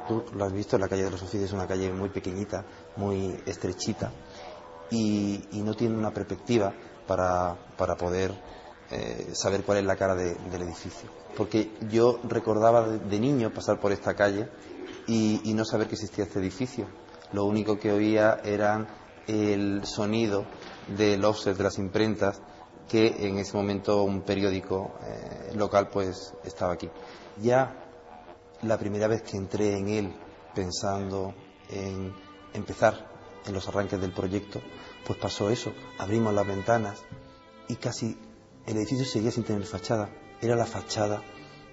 Tú lo has visto, la calle de los Oficios es una calle muy pequeñita, muy estrechita, y no tiene una perspectiva para poder saber cuál es la cara del edificio. Porque yo recordaba de niño pasar por esta calle y no saber que existía este edificio. Lo único que oía era el sonido del offset de las imprentas, que en ese momento un periódico local pues estaba aquí. Ya la primera vez que entré en él pensando en empezar en los arranques del proyecto, pues pasó eso. Abrimos las ventanas y casi el edificio seguía sin tener fachada. Era la fachada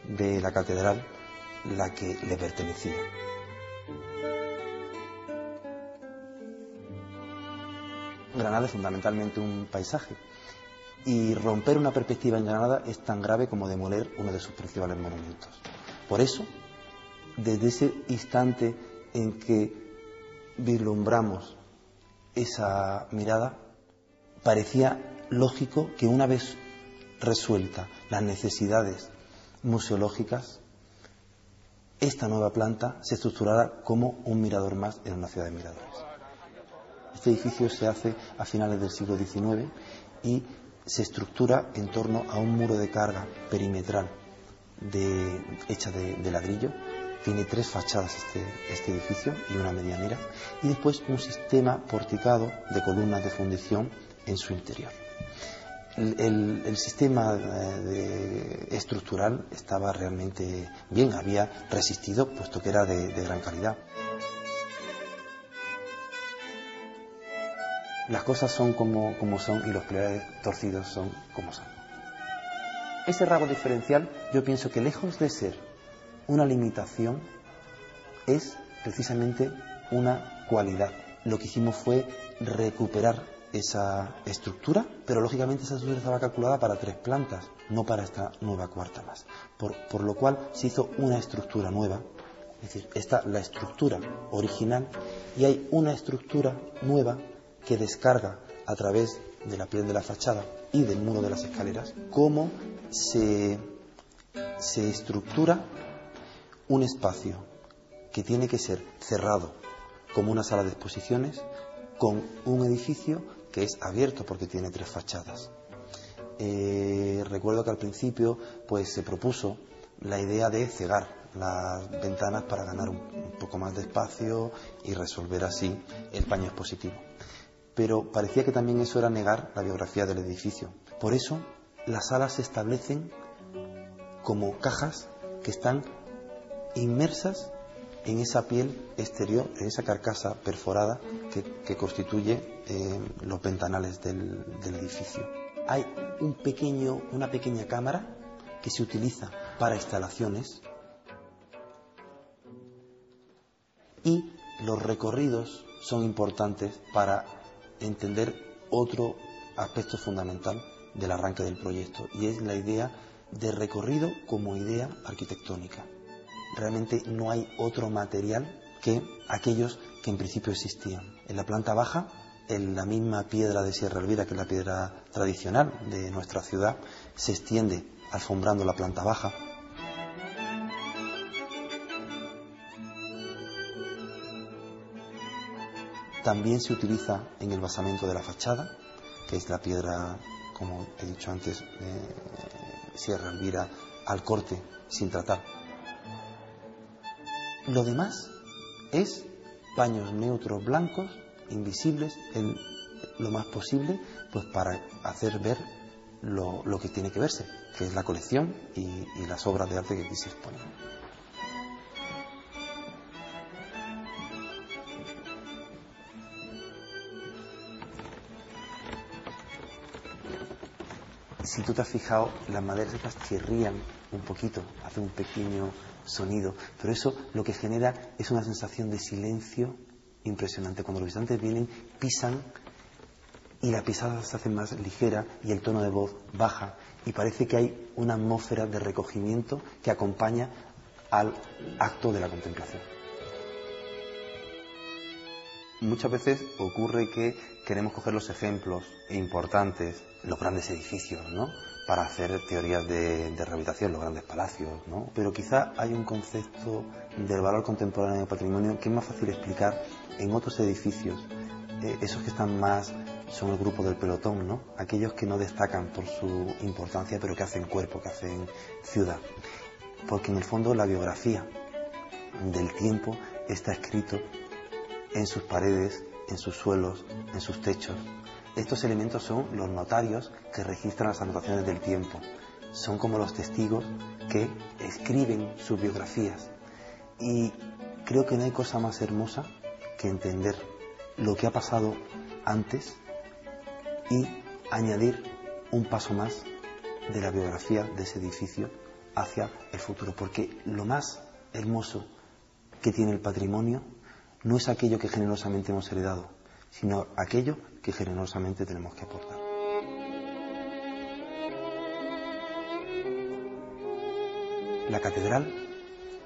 de la catedral la que le pertenecía. Granada es fundamentalmente un paisaje, y romper una perspectiva en Granada es tan grave como demoler uno de sus principales monumentos. Por eso, desde ese instante en que vislumbramos esa mirada, parecía lógico que una vez resueltas las necesidades museológicas, esta nueva planta se estructurara como un mirador más en una ciudad de miradores. Este edificio se hace a finales del siglo XIX y se estructura en torno a un muro de carga perimetral hecha de ladrillo. Tiene 3 fachadas este edificio y una medianera, y después un sistema porticado de columnas de fundición en su interior. El sistema estructural estaba realmente bien, había resistido, puesto que era de gran calidad. Las cosas son como son y los pilares torcidos son como son. Ese rasgo diferencial, yo pienso que lejos de ser una limitación, es precisamente una cualidad. Lo que hicimos fue recuperar esa estructura, pero lógicamente esa estructura estaba calculada para 3 plantas, no para esta nueva cuarta más. Por lo cual se hizo una estructura nueva, es decir, está la estructura original y hay una estructura nueva que descarga a través de la piel de la fachada y del muro de las escaleras cómo se estructura un espacio que tiene que ser cerrado como una sala de exposiciones con un edificio que es abierto porque tiene 3 fachadas. Recuerdo que al principio pues se propuso la idea de cegar las ventanas para ganar un poco más de espacio y resolver así el paño expositivo. Pero parecía que también eso era negar la biografía del edificio. Por eso las salas se establecen como cajas que están inmersas en esa piel exterior, en esa carcasa perforada que constituye los ventanales del edificio. Hay una pequeña cámara que se utiliza para instalaciones, y los recorridos son importantes para entender otro aspecto fundamental del arranque del proyecto, y es la idea de recorrido como idea arquitectónica. Realmente no hay otro material que aquellos que en principio existían. En la planta baja, en la misma piedra de Sierra Elvira, que es la piedra tradicional de nuestra ciudad, se extiende alfombrando la planta baja. También se utiliza en el basamento de la fachada, que es la piedra, como he dicho antes, Sierra Elvira al corte, sin tratar. Lo demás es paños neutros blancos, invisibles, lo más posible, pues para hacer ver lo que tiene que verse, que es la colección y las obras de arte que aquí se exponen. Si tú te has fijado, las maderas estas chirrían un poquito, hacen un pequeño sonido, pero eso lo que genera es una sensación de silencio impresionante. Cuando los visitantes vienen, pisan y la pisada se hace más ligera y el tono de voz baja, y parece que hay una atmósfera de recogimiento que acompaña al acto de la contemplación. Muchas veces ocurre que queremos coger los ejemplos importantes, los grandes edificios, ¿no?, para hacer teorías de rehabilitación, los grandes palacios, ¿no? Pero quizá hay un concepto del valor contemporáneo del patrimonio que es más fácil explicar en otros edificios, esos que están más, son el grupo del pelotón, ¿no?, aquellos que no destacan por su importancia, pero que hacen cuerpo, que hacen ciudad. Porque en el fondo la biografía del tiempo está escrito en sus paredes, en sus suelos, en sus techos. Estos elementos son los notarios que registran las anotaciones del tiempo. Son como los testigos que escriben sus biografías. Y creo que no hay cosa más hermosa que entender lo que ha pasado antes y añadir un paso más de la biografía de ese edificio hacia el futuro. Porque lo más hermoso que tiene el patrimonio no es aquello que generosamente hemos heredado, sino aquello que generosamente tenemos que aportar. La Catedral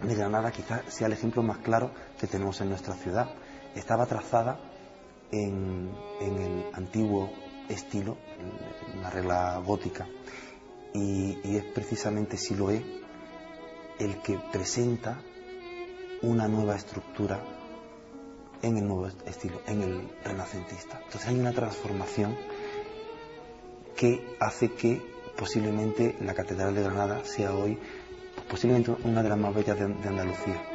de Granada quizás sea el ejemplo más claro que tenemos en nuestra ciudad. Estaba trazada en el antiguo estilo, en una regla gótica, y es precisamente Siloé el que presenta una nueva estructura en el nuevo estilo, en el renacentista. Entonces hay una transformación que hace que posiblemente la Catedral de Granada sea hoy posiblemente una de las más bellas de Andalucía.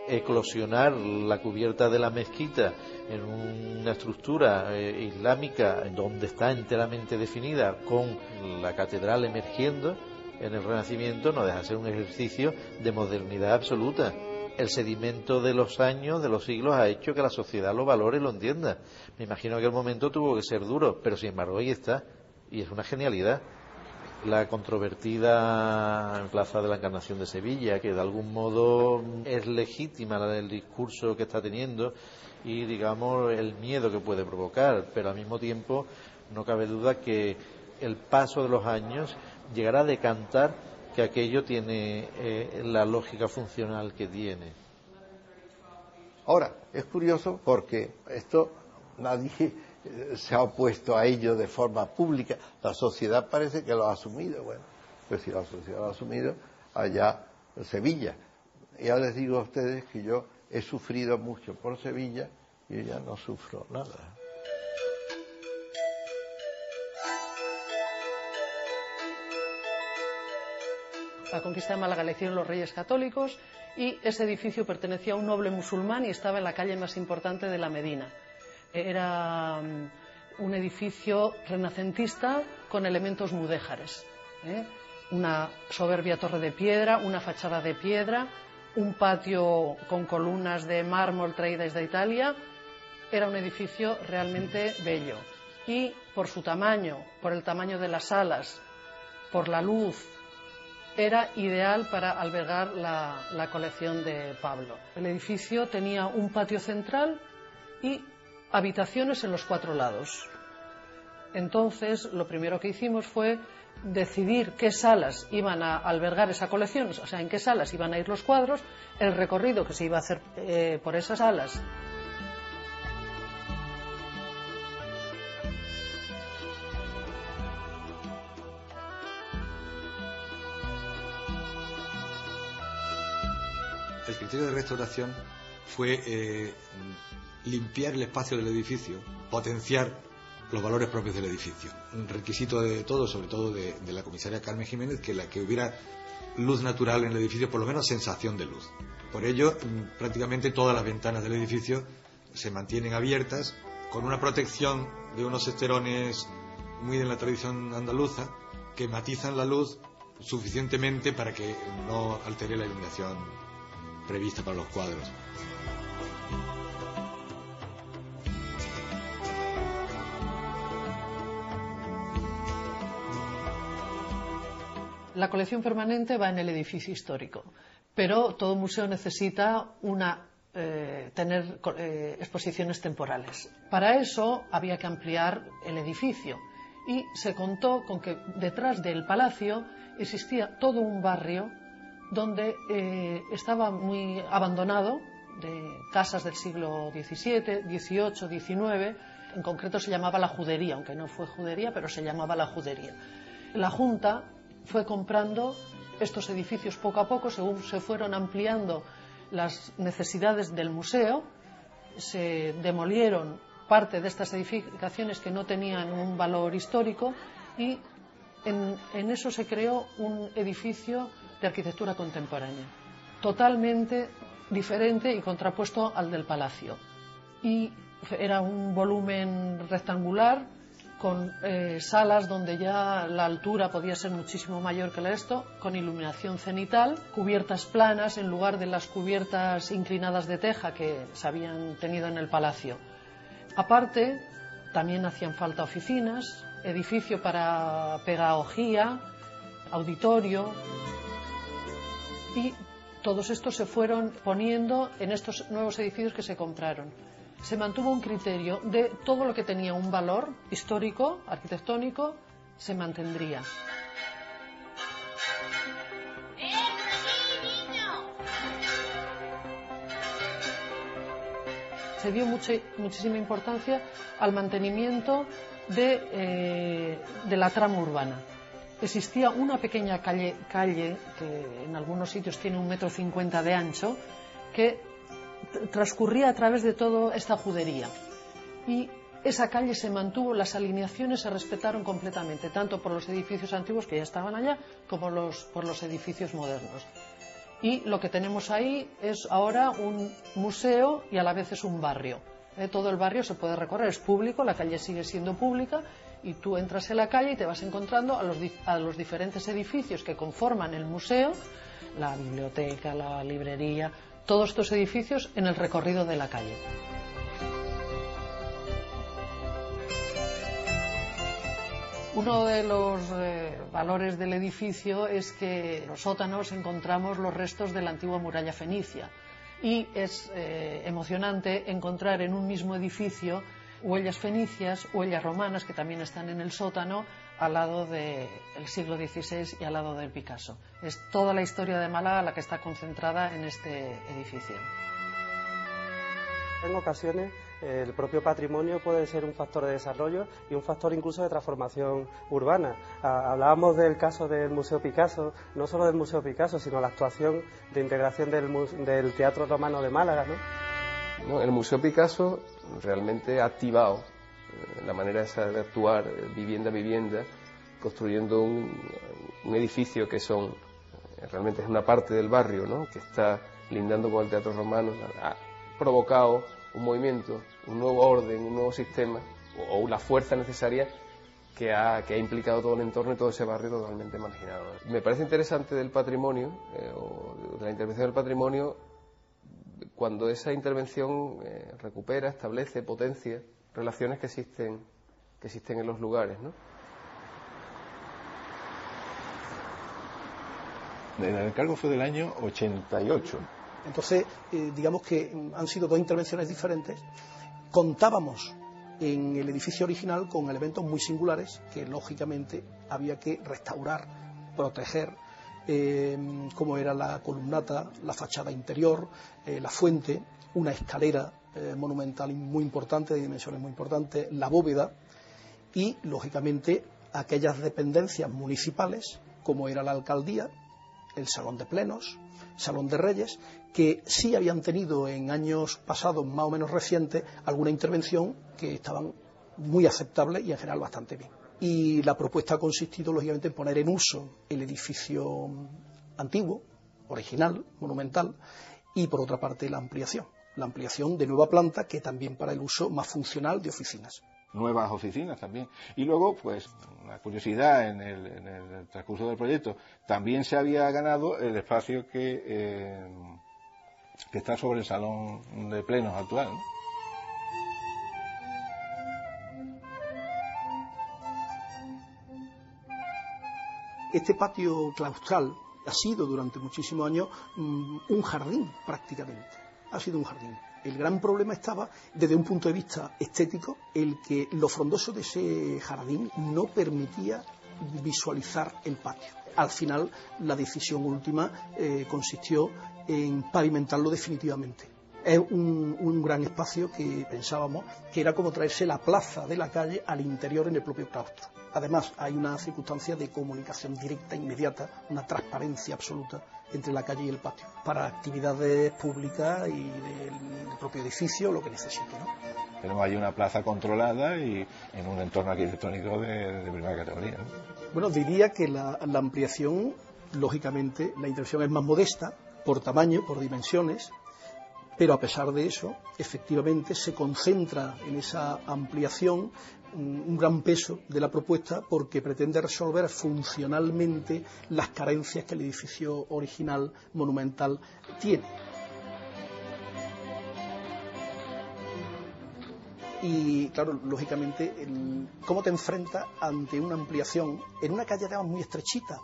Eclosionar la cubierta de la mezquita en una estructura islámica donde está enteramente definida, con la catedral emergiendo en el Renacimiento, no deja de ser un ejercicio de modernidad absoluta. El sedimento de los años, de los siglos, ha hecho que la sociedad lo valore y lo entienda. Me imagino que el momento tuvo que ser duro, pero sin embargo ahí está, y es una genialidad. La controvertida Plaza de la Encarnación de Sevilla, que de algún modo es legítima el discurso que está teniendo y, digamos, el miedo que puede provocar, pero al mismo tiempo no cabe duda que el paso de los años llegará a decantar que aquello tiene la lógica funcional que tiene. Ahora, es curioso porque esto nadie se ha opuesto a ello de forma pública. La sociedad parece que lo ha asumido. Bueno, pues si la sociedad lo ha asumido, allá en Sevilla. Ya les digo a ustedes que yo he sufrido mucho por Sevilla y yo ya no sufro nada. La conquista de Málaga la hicieron los reyes católicos y ese edificio pertenecía a un noble musulmán y estaba en la calle más importante de la Medina. Era un edificio renacentista con elementos mudéjares, una soberbia torre de piedra, una fachada de piedra, un patio con columnas de mármol traídas de Italia. Era un edificio realmente bello y por su tamaño, por el tamaño de las salas, por la luz, era ideal para albergar la colección de Pablo. El edificio tenía un patio central y habitaciones en los 4 lados. Entonces, lo primero que hicimos fue decidir qué salas iban a albergar esa colección, o sea, en qué salas iban a ir los cuadros, el recorrido que se iba a hacer por esas salas. El criterio de restauración fue limpiar el espacio del edificio, potenciar los valores propios del edificio. Un requisito de todo, sobre todo de la comisaria Carmen Jiménez, que hubiera luz natural en el edificio, por lo menos sensación de luz. Por ello, prácticamente todas las ventanas del edificio se mantienen abiertas, con una protección de unos esterones muy de la tradición andaluza, que matizan la luz suficientemente para que no altere la iluminación prevista para los cuadros. La colección permanente va en el edificio histórico, pero todo museo necesita una tener exposiciones temporales. Para eso había que ampliar el edificio y se contó con que detrás del palacio existía todo un barrio donde estaba muy abandonado, de casas del siglo XVII, XVIII, XIX. En concreto se llamaba La Judería, aunque no fue judería, pero se llamaba La Judería. La Junta fue comprando estos edificios poco a poco, según se fueron ampliando las necesidades del museo. Se demolieron parte de estas edificaciones que no tenían un valor histórico y en eso se creó un edificio de arquitectura contemporánea, totalmente diferente y contrapuesto al del palacio. Y era un volumen rectangular con salas donde ya la altura podía ser muchísimo mayor que esto, con iluminación cenital, cubiertas planas en lugar de las cubiertas inclinadas de teja que se habían tenido en el palacio. Aparte, también hacían falta oficinas, edificio para pedagogía, auditorio, y todos estos se fueron poniendo en estos nuevos edificios que se compraron. Se mantuvo un criterio de todo lo que tenía un valor histórico, arquitectónico, se mantendría. Se dio muchísima importancia al mantenimiento de la trama urbana. Existía una pequeña calle que en algunos sitios tiene 1,50 m de ancho, que transcurría a través de toda esta judería. Y esa calle se mantuvo, las alineaciones se respetaron completamente, tanto por los edificios antiguos que ya estaban allá, como por los edificios modernos. Y lo que tenemos ahí es ahora un museo y a la vez es un barrio. Todo el barrio se puede recorrer, es público, la calle sigue siendo pública y tú entras en la calle y te vas encontrando a los diferentes edificios que conforman el museo, la biblioteca, la librería, todos estos edificios en el recorrido de la calle. Uno de los valores del edificio es que en los sótanos encontramos los restos de la antigua muralla fenicia y es emocionante encontrar en un mismo edificio huellas fenicias, huellas romanas que también están en el sótano al lado del siglo XVI y al lado del Picasso. Es toda la historia de Málaga la que está concentrada en este edificio. En ocasiones el propio patrimonio puede ser un factor de desarrollo y un factor incluso de transformación urbana. Hablábamos del caso del Museo Picasso, no solo del Museo Picasso, sino la actuación de integración del Teatro Romano de Málaga, ¿no? El Museo Picasso realmente ha activado la manera esa de actuar vivienda a vivienda, construyendo un edificio que realmente es una parte del barrio, ¿no?, que está lindando con el Teatro Romano. Ha provocado un movimiento, un nuevo orden, un nuevo sistema o la fuerza necesaria que ha implicado todo el entorno y todo ese barrio totalmente marginado. Me parece interesante del patrimonio, o de la intervención del patrimonio, cuando esa intervención recupera, establece, potencia relaciones que existen en los lugares, ¿no? El encargo fue del año 88. Entonces, digamos que han sido dos intervenciones diferentes. Contábamos en el edificio original con elementos muy singulares que lógicamente había que restaurar, proteger, como era la columnata, la fachada interior, la fuente, una escalera monumental muy importante, de dimensiones muy importantes, la bóveda y lógicamente aquellas dependencias municipales como era la alcaldía, el salón de plenos, salón de reyes, que sí habían tenido en años pasados más o menos recientes alguna intervención que estaban muy aceptables y en general bastante bien. Y la propuesta ha consistido lógicamente en poner en uso el edificio antiguo, original, monumental, y por otra parte la ampliación de nueva planta, que también para el uso más funcional de oficinas. Nuevas oficinas también. Y luego, pues, una curiosidad en el transcurso del proyecto, también se había ganado el espacio que está sobre el salón de plenos actual, ¿no? Este patio claustral ha sido durante muchísimos años un jardín prácticamente. ha sido un jardín. El gran problema estaba, desde un punto de vista estético, el que lo frondoso de ese jardín no permitía visualizar el patio. Al final, la decisión última consistió en pavimentarlo definitivamente. Es un gran espacio que pensábamos que era como traerse la plaza de la calle al interior en el propio claustro. Además, hay una circunstancia de comunicación directa, inmediata, una transparencia absoluta entre la calle y el patio, para actividades públicas y del propio edificio, lo que necesite, ¿no? Tenemos ahí una plaza controlada y en un entorno arquitectónico de primera categoría, ¿no? Bueno, diría que la ampliación, lógicamente, la intervención es más modesta, por tamaño, por dimensiones, pero a pesar de eso, efectivamente, se concentra en esa ampliación un gran peso de la propuesta porque pretende resolver funcionalmente las carencias que el edificio original monumental tiene. Y claro, lógicamente, ¿cómo te enfrentas ante una ampliación en una calle además muy estrechita,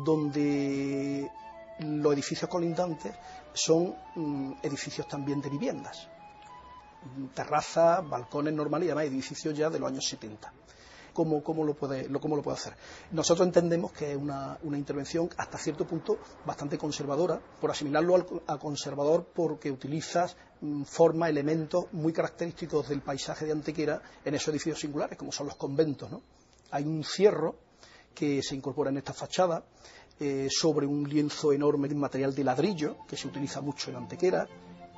donde los edificios colindantes son edificios también de viviendas? Terrazas, balcones normales y además edificios ya de los años 70. ¿Cómo lo puede hacer? Nosotros entendemos que es una intervención hasta cierto punto bastante conservadora, por asimilarlo a conservador porque utilizas formas, elementos muy característicos del paisaje de Antequera en esos edificios singulares, como son los conventos, ¿no? Hay un cierro que se incorpora en esta fachada sobre un lienzo enorme de material de ladrillo que se utiliza mucho en Antequera.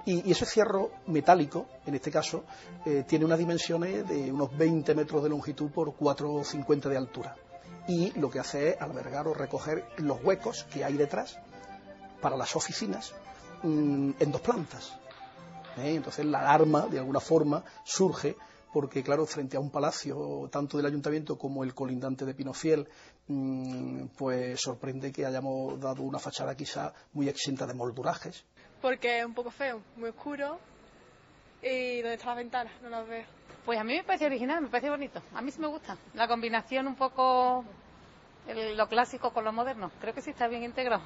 Y ese cierro metálico, en este caso, tiene unas dimensiones de unos 20 metros de longitud por 4,50 de altura. Y lo que hace es albergar o recoger los huecos que hay detrás para las oficinas en 2 plantas. Entonces la alarma, de alguna forma, surge porque, claro, frente a un palacio, tanto del ayuntamiento como el colindante de Pinofiel, pues sorprende que hayamos dado una fachada quizá muy exenta de moldurajes. Porque es un poco feo, muy oscuro, y ¿dónde están las ventanas? No las veo. Pues a mí me parece original, me parece bonito, a mí sí me gusta, la combinación un poco, lo clásico con lo moderno, creo que sí está bien integrado.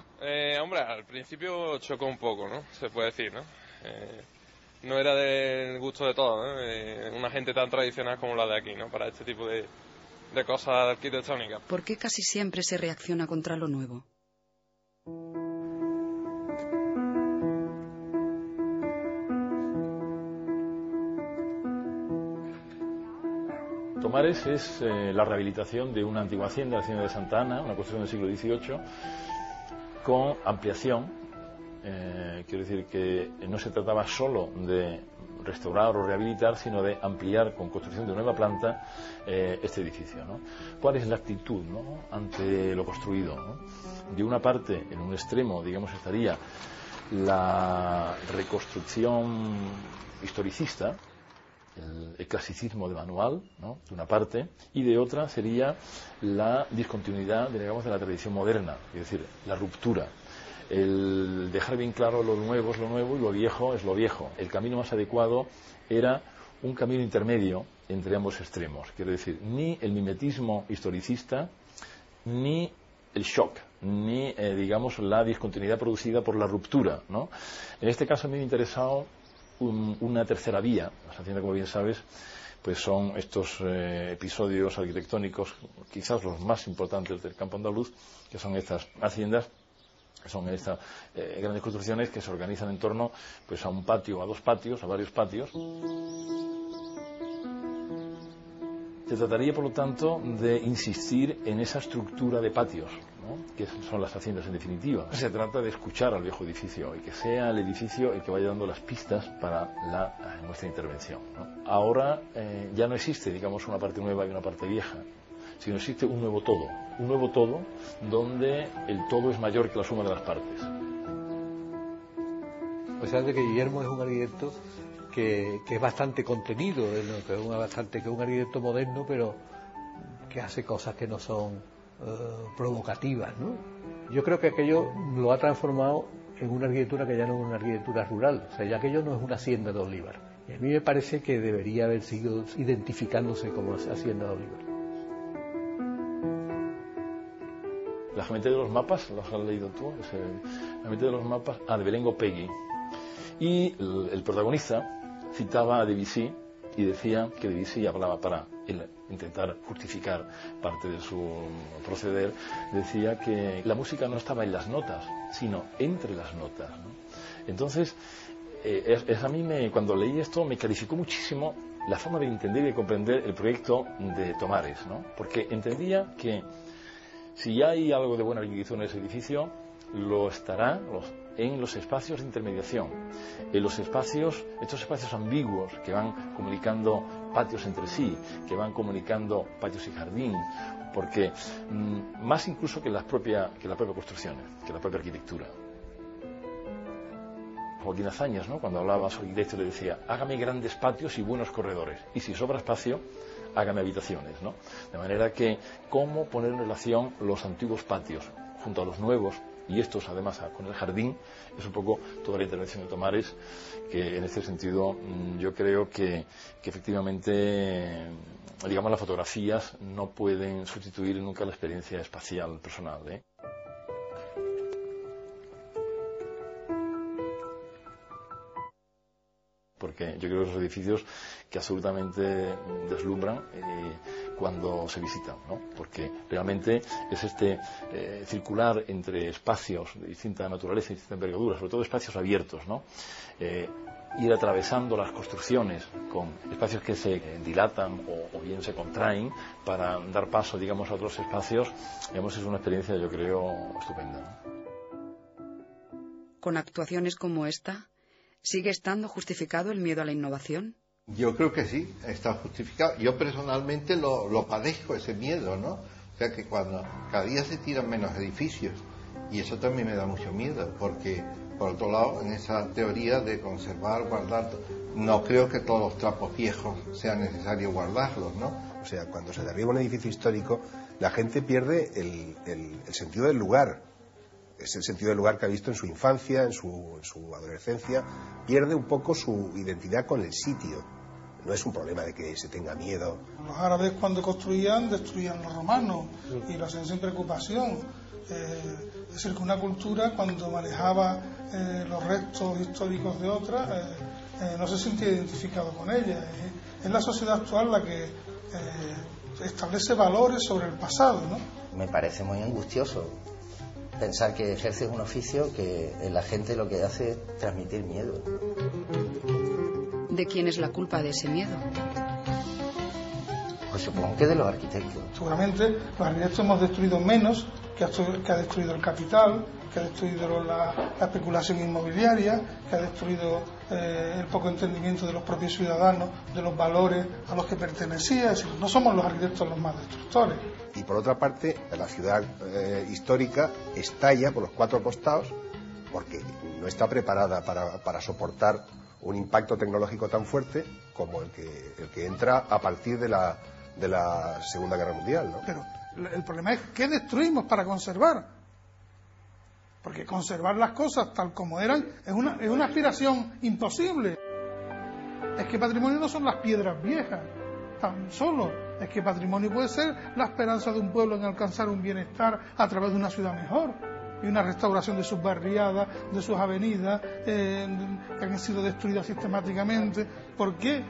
Hombre, al principio chocó un poco, ¿no? Se puede decir, ¿no? No era del gusto de todos, ¿no? Una gente tan tradicional como la de aquí, ¿no? Para este tipo de cosas arquitectónicas. ¿Por qué casi siempre se reacciona contra lo nuevo? Tomares es la rehabilitación de una antigua hacienda, la hacienda de Santa Ana, una construcción del siglo XVIII, con ampliación. Quiero decir que no se trataba solo de restaurar o rehabilitar, sino de ampliar con construcción de nueva planta este edificio, ¿no? ¿Cuál es la actitud, ¿no?, ante lo construido, ¿no? De una parte, en un extremo, digamos, estaría la reconstrucción historicista, el clasicismo de manual, ¿no?, de una parte, y de otra sería la discontinuidad, digamos, de la tradición moderna, es decir, la ruptura, el dejar bien claro lo nuevo es lo nuevo y lo viejo es lo viejo. El camino más adecuado era un camino intermedio entre ambos extremos, quiero decir, ni el mimetismo historicista, ni el shock, ni, digamos, la discontinuidad producida por la ruptura, ¿no? En este caso a mí me ha interesado una tercera vía. Las haciendas, como bien sabes, pues son estos episodios arquitectónicos, quizás los más importantes del campo andaluz, que son estas haciendas, que son estas grandes construcciones que se organizan en torno, pues, a un patio, a 2 patios, a varios patios. Se trataría, por lo tanto, de insistir en esa estructura de patios, ¿no?, que son las haciendas en definitiva. Se trata de escuchar al viejo edificio y que sea el edificio el que vaya dando las pistas para nuestra intervención, ¿no? Ahora ya no existe, digamos, una parte nueva y una parte vieja, sino existe un nuevo todo donde el todo es mayor que la suma de las partes. O sea, de que Guillermo es un arquitecto que es bastante contenido, que es un arquitecto moderno, pero que hace cosas que no son provocativas, ¿no? Yo creo que aquello lo ha transformado en una arquitectura que ya no es una arquitectura rural, o sea, ya aquello no es una hacienda de olivar. Y a mí me parece que debería haber seguido identificándose como hacienda de olivar. La geometría de los mapas, ¿los has leído tú? La geometría de los mapas, de Belengo Pegui. Y el protagonista citaba a Debussy y decía que Debussy hablaba para intentar justificar parte de su proceder, decía que la música no estaba en las notas, sino entre las notas, ¿no? Entonces, a mí cuando leí esto me clarificó muchísimo la forma de entender y de comprender el proyecto de Tomares, ¿no? Porque entendía que si hay algo de buena arquitectura en ese edificio, lo estará en los espacios de intermediación, en los espacios, estos espacios ambiguos que van comunicando patios entre sí, que van comunicando patios y jardín, porque más incluso que la propia construcción, que la propia arquitectura. Joaquín Azañas, ¿no?, cuando hablaba sobre arquitecto, le decía: hágame grandes patios y buenos corredores, y si sobra espacio, hágame habitaciones, ¿no? De manera que, ¿cómo poner en relación los antiguos patios junto a los nuevos? Y estos, además, con el jardín, es un poco toda la intervención de Tomares, que en este sentido yo creo que efectivamente, digamos, las fotografías no pueden sustituir nunca la experiencia espacial personal, ¿eh? Porque yo creo que son edificios que absolutamente deslumbran cuando se visitan, ¿no? Porque realmente es circular entre espacios de distinta naturaleza y distinta envergadura, sobre todo espacios abiertos, ¿no? Ir atravesando las construcciones con espacios que se dilatan o bien se contraen para dar paso, digamos, a otros espacios, digamos, es una experiencia, yo creo, estupenda, ¿no? Con actuaciones como esta, ¿sigue estando justificado el miedo a la innovación? Yo creo que sí, está justificado. Yo personalmente lo padezco, ese miedo, ¿no? O sea que cuando cada día se tiran menos edificios, y eso también me da mucho miedo, porque por otro lado, en esa teoría de conservar, guardar, no creo que todos los trapos viejos sea necesario guardarlos, ¿no? O sea, cuando se derriba un edificio histórico, la gente pierde el sentido del lugar. Es el sentido del lugar que ha visto en su infancia, en su adolescencia. Pierde un poco su identidad con el sitio. No es un problema de que se tenga miedo. Los árabes, cuando construían, destruían los romanos, y lo hacían sin preocupación. Es decir, que una cultura, cuando manejaba los restos históricos de otra, no se sentía identificado con ella. Es la sociedad actual la que establece valores sobre el pasado, ¿no? Me parece muy angustioso pensar que ejerces un oficio que la gente lo que hace es transmitir miedo. ¿De quién es la culpa de ese miedo? Pues supongo que de los arquitectos. Seguramente los arquitectos hemos destruido menos que ha destruido el capital, que ha destruido la especulación inmobiliaria, que ha destruido el poco entendimiento de los propios ciudadanos, de los valores a los que pertenecía. Es decir, no somos los arquitectos los más destructores. Y por otra parte, la ciudad histórica estalla por los cuatro costados porque no está preparada para soportar un impacto tecnológico tan fuerte como el que entra a partir de la Segunda Guerra Mundial, ¿no? Pero el problema es ¿qué destruimos para conservar? Porque conservar las cosas tal como eran es una aspiración imposible. Es que patrimonio no son las piedras viejas, tan solo. Es que patrimonio puede ser la esperanza de un pueblo en alcanzar un bienestar a través de una ciudad mejor y una restauración de sus barriadas, de sus avenidas que han sido destruidas sistemáticamente. ¿Por qué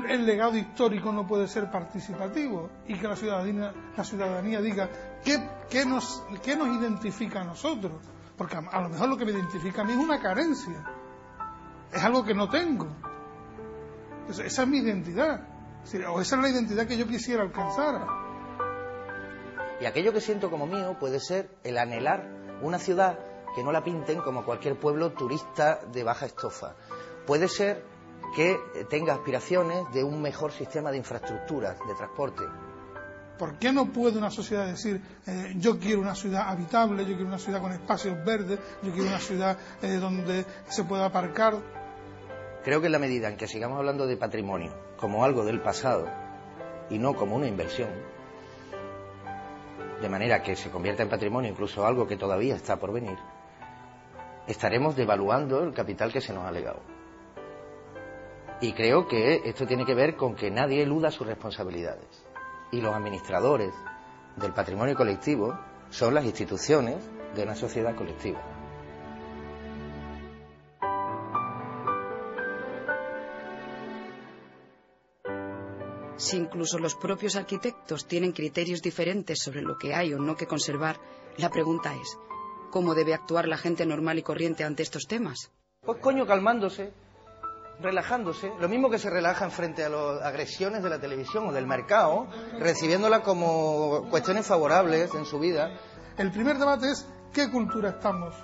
el legado histórico no puede ser participativo y que la ciudadanía diga qué nos identifica a nosotros? Porque a lo mejor lo que me identifica a mí es una carencia, es algo que no tengo. Esa es mi identidad, o esa es la identidad que yo quisiera alcanzar. Y aquello que siento como mío puede ser el anhelar una ciudad que no la pinten como cualquier pueblo turista de baja estofa. Puede ser que tenga aspiraciones de un mejor sistema de infraestructuras, de transporte. ¿Por qué no puede una sociedad decir yo quiero una ciudad habitable, yo quiero una ciudad con espacios verdes, yo quiero una ciudad donde se pueda aparcar? Creo que en la medida en que sigamos hablando de patrimonio como algo del pasado y no como una inversión, de manera que se convierta en patrimonio incluso algo que todavía está por venir, estaremos devaluando el capital que se nos ha legado. Y creo que esto tiene que ver con que nadie eluda sus responsabilidades. Y los administradores del patrimonio colectivo son las instituciones de una sociedad colectiva. Si incluso los propios arquitectos tienen criterios diferentes sobre lo que hay o no que conservar, la pregunta es, ¿cómo debe actuar la gente normal y corriente ante estos temas? Pues coño, calmándose, relajándose, lo mismo que se relajan frente a las agresiones de la televisión o del mercado, recibiéndolas como cuestiones favorables en su vida. El primer debate es qué cultura estamos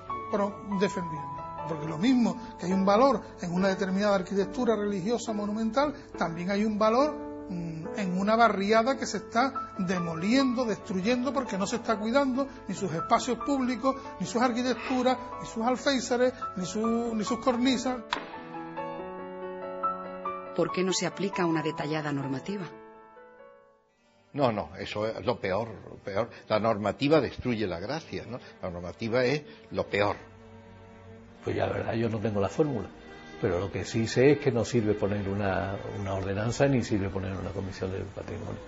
defendiendo. Porque lo mismo que hay un valor en una determinada arquitectura religiosa monumental, también hay un valor en una barriada que se está demoliendo, destruyendo, porque no se está cuidando ni sus espacios públicos, ni sus arquitecturas, ni sus alféizares, ni sus cornisas. ¿Por qué no se aplica una detallada normativa? No, eso es lo peor. La normativa destruye la gracia, ¿no? La normativa es lo peor. Pues ya, la verdad, yo no tengo la fórmula, pero lo que sí sé es que no sirve poner una ordenanza ni sirve poner una comisión del patrimonio.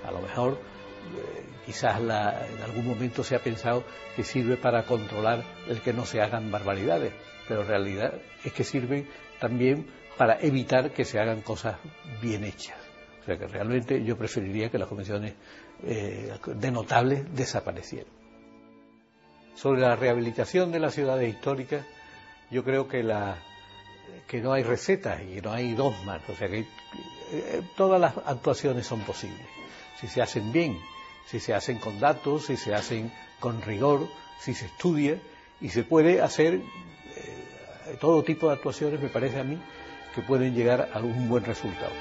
A lo mejor, quizás en algún momento se ha pensado que sirve para controlar el que no se hagan barbaridades, pero en realidad es que sirven también para evitar que se hagan cosas bien hechas. O sea que realmente yo preferiría que las comisiones de notables desaparecieran. Sobre la rehabilitación de las ciudades históricas, yo creo que no hay recetas y no hay dogmas, o sea que todas las actuaciones son posibles. Si se hacen bien, si se hacen con datos, si se hacen con rigor, si se estudia, y se puede hacer todo tipo de actuaciones, me parece a mí, que pueden llegar a un buen resultado.